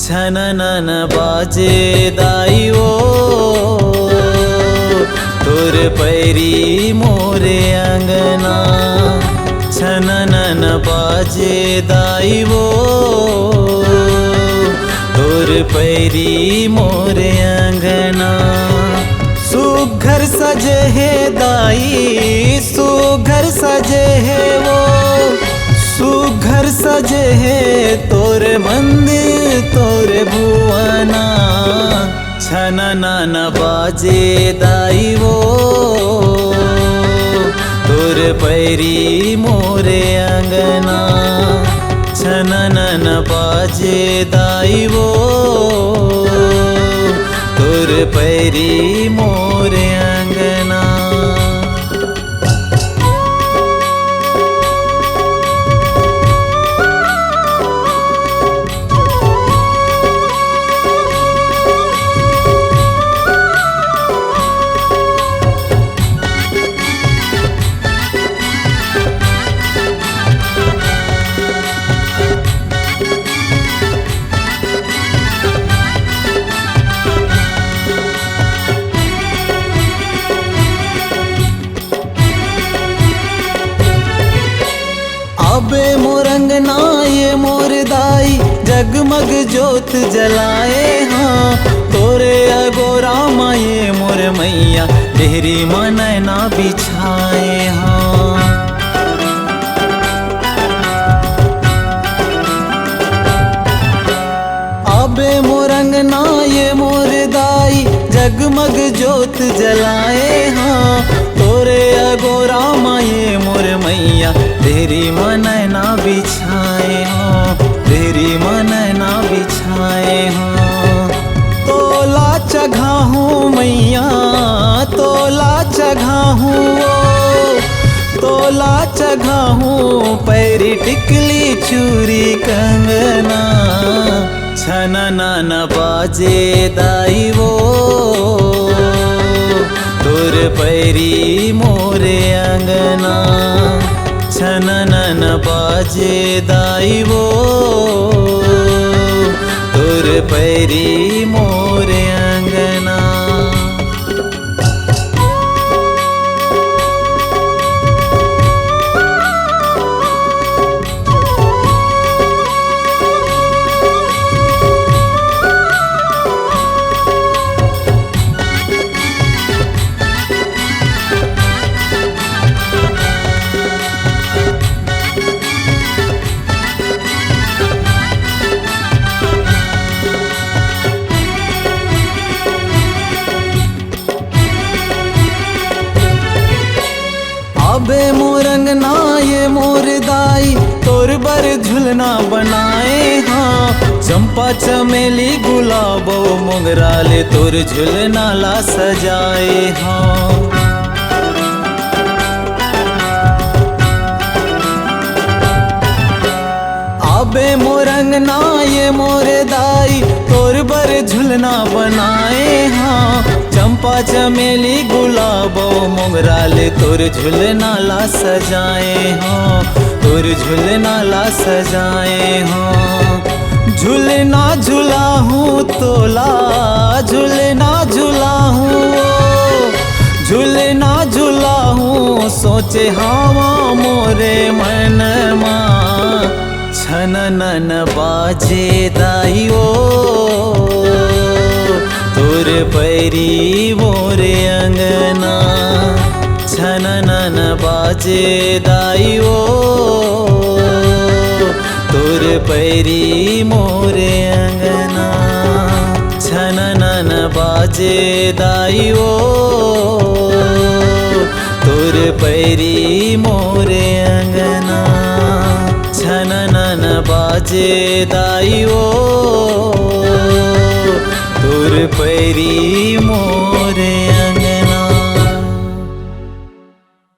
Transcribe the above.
छननन बाजे दाई ओ तोर पैरी मोरे अंगना। छननन बाजे दाई ओ तोर पैरी मोरे अंगना। सुघर सजे है दाई सुघर सजे है वो सुघर सजे है तोरे मंदिर तोरे भुवना। छननन बाजे दाई वो तोरे पैरी मोरे अंगना। छननन बाजे दाई वो तोरे पैरी मोरे अंगना। अबे मोरंगना ये मोर दाई जगमग जोत जलाए हाँ। तोरे अगोरा माँ ये मोर मैया तेरी मनैना बिछाए हाँ। अबे मोरंगना ये मोर दाई जगमग जोत जलाए हाँ। तोरे अगोरा माँ ये मोर मैया तेरी मनैना बिछाए हाँ। तेरी मनैना बिछाए हाँ। तोला चघा हूँ मैया तोला चघा हूँ तोला चघा हूँ पैरी टिकली चूरी कंगना। छननन बाजे दाई वो तोर पैरी मोरे अंगना। छननन बाजे दाई वो तोर पैरी मोरे अंगना। अबे मोरंगना ये मोर दाई तोर बर झुलना बनाए हाँ। चंपा चमेली गुलाबो मोगरा ले तोर झुलना ला सजाए हाँ। अबे मोरंगना ये मोर दाई तोर बर झुलना बनाए हाँ। चंपा चमेली गुलाबो मोगरा ले तोर झुलना ला सजाए हाँ। तोर झुलना ला सजाए हाँ। झुलना झुला हूँ तोला झुलना झुला हूँ झुलना झुला हूँ सोचे हवा मोरे मन माँ। छननन बाजे दाई ओ तोर पैरी मोरे अंगना। छननन बाजे दाई ओ तोर पैरी मोरे अंगना। छननन बाजे दाई ओ तोर पैरी मोरे अंगना। छननन बाजे दाई ओ तोर पैरी